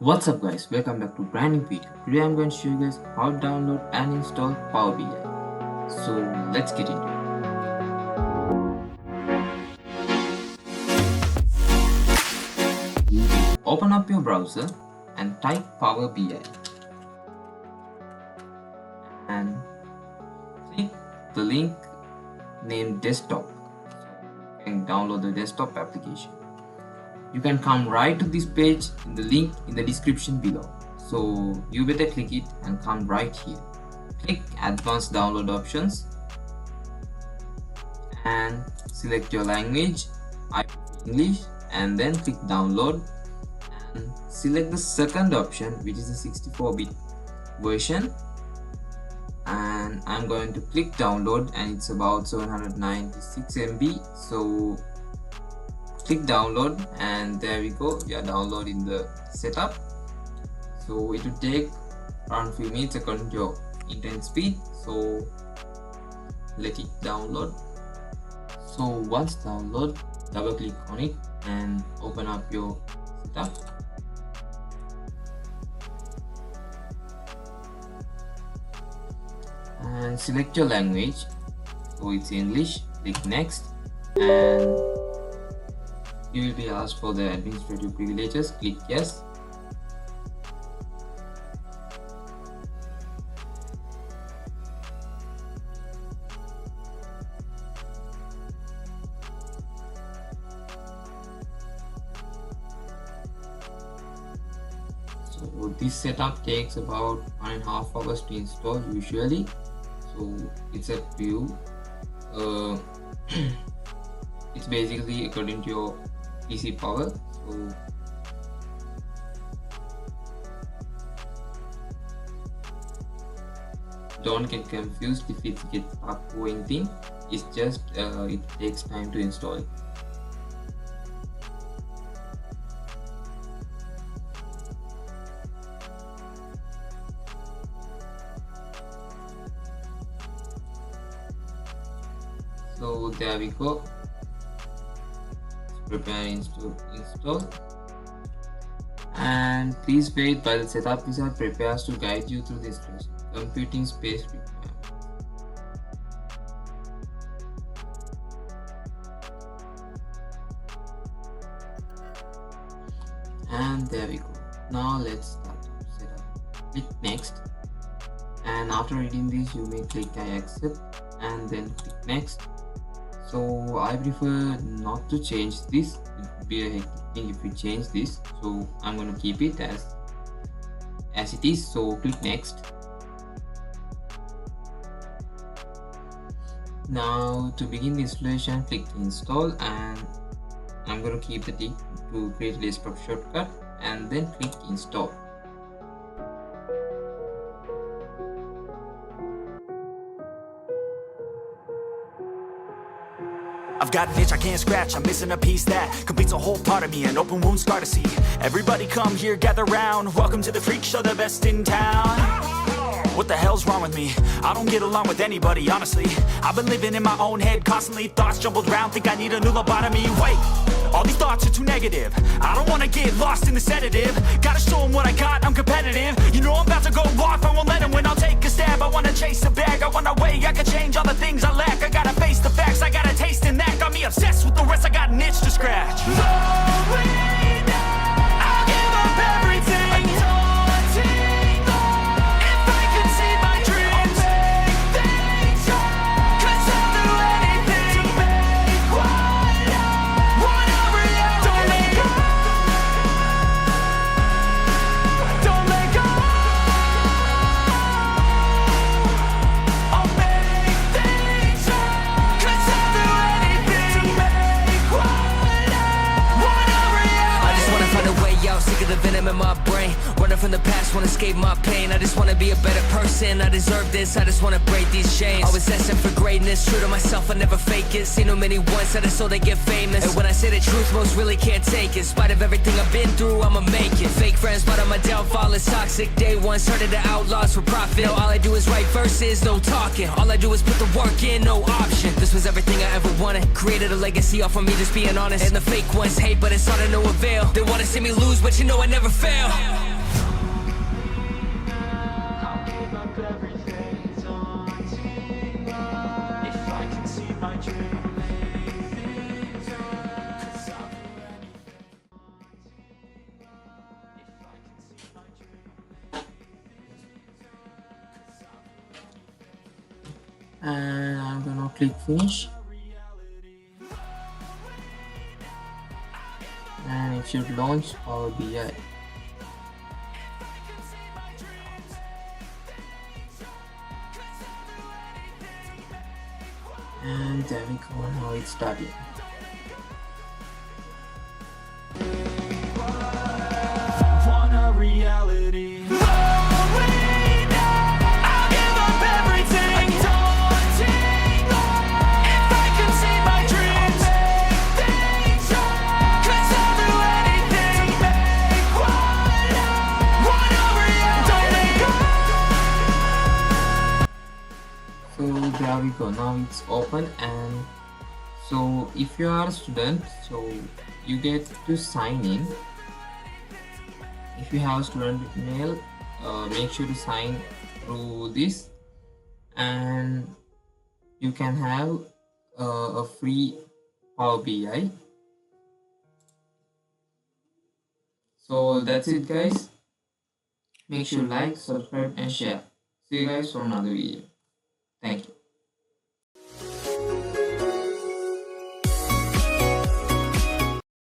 What's up guys, welcome back to brand new video. Today I'm going to show you guys how to download and install Power BI. So let's get into it. Open up your browser and type Power BI and click the link named desktop and download the desktop application. You can come right to this page in the link in the description below. So you better click it and come right here. Click advanced download options and select your language, English, and then click download and select the second option, which is the 64-bit version, and I'm going to click download and it's about 796 MB. So click download and there we go, we are downloading the setup. So it will take around few minutes according to your internet speed, so let it download. So once download, double click on it and open up your setup. And select your language, so it's English. Click next and you will be asked for the administrative privileges. Click yes. So this setup takes about 1.5 hours to install usually. So it's up to you. It's basically according to your PC power. So don't get confused if it gets stuck or anything. It's just it takes time to install it. So there we go. Prepare to install, and please wait while the setup wizard prepares to guide you through this process. Computing space requirement. And there we go. Now let's start the setup. Click next, and after reading this you may click I accept and then click next. So I prefer not to change this. It would be a hectic thing if we change this, so I'm going to keep it as it is. So click next. Now to begin the installation, click install, and I'm going to keep the tick to create a desktop shortcut and then click install. I've got an itch I can't scratch, I'm missing a piece that completes a whole part of me, an open wound scar to see. Everybody come here, gather round, welcome to the freak show, the best in town. What the hell's wrong with me? I don't get along with anybody, honestly. I've been living in my own head constantly, thoughts jumbled round, think I need a new lobotomy. Wait, all these thoughts are too negative. I don't wanna get lost in the sedative. Gotta show them what I got, I'm competitive. You know I'm about to go off, I won't let them win, I'll take a stab. I wanna chase a bag, I wanna weigh, I can change all the things I lack. I gotta face the facts, I got a taste in that. Got me obsessed with the rest, I got an itch to scratch. I'll give up everything. If I could see my dreams, I'll make things right. 'Cause I'll do anything to make what I want a reality. Don't let go. Don't let go. I'll make things right. 'Cause I'll do anything to make what I want a reality. I just wanna find a way out, sick of the venom in my brain. Running from the past, wanna escape my pain. I just wanna be a better person, I deserve this. I just wanna break these chains. Always asking for greatness, true to myself, I never fake it. Seen too many ones that are so they get famous. And when I say the truth, most really can't take it. In spite of everything I've been through, I'ma make it. Fake friends, but on my downfall is toxic. Day one, started the outlaws for profit. Now all I do is write verses, no talking. All I do is put the work in, no option. This was everything I ever wanted. Created a legacy off of me just being honest. And the fake ones hate, but it's all to no avail. They wanna see me lose, but you know I never fail. and I'm gonna click finish, and it should launch Power BI. And there we go, now it's starting. Want a reality. So there we go, now it's open. And so if you are a student, so you get to sign in. If you have student mail, make sure to sign through this, and you can have a free Power BI. So that's it guys, make sure to like, subscribe and share. See you guys from another video. Thank you.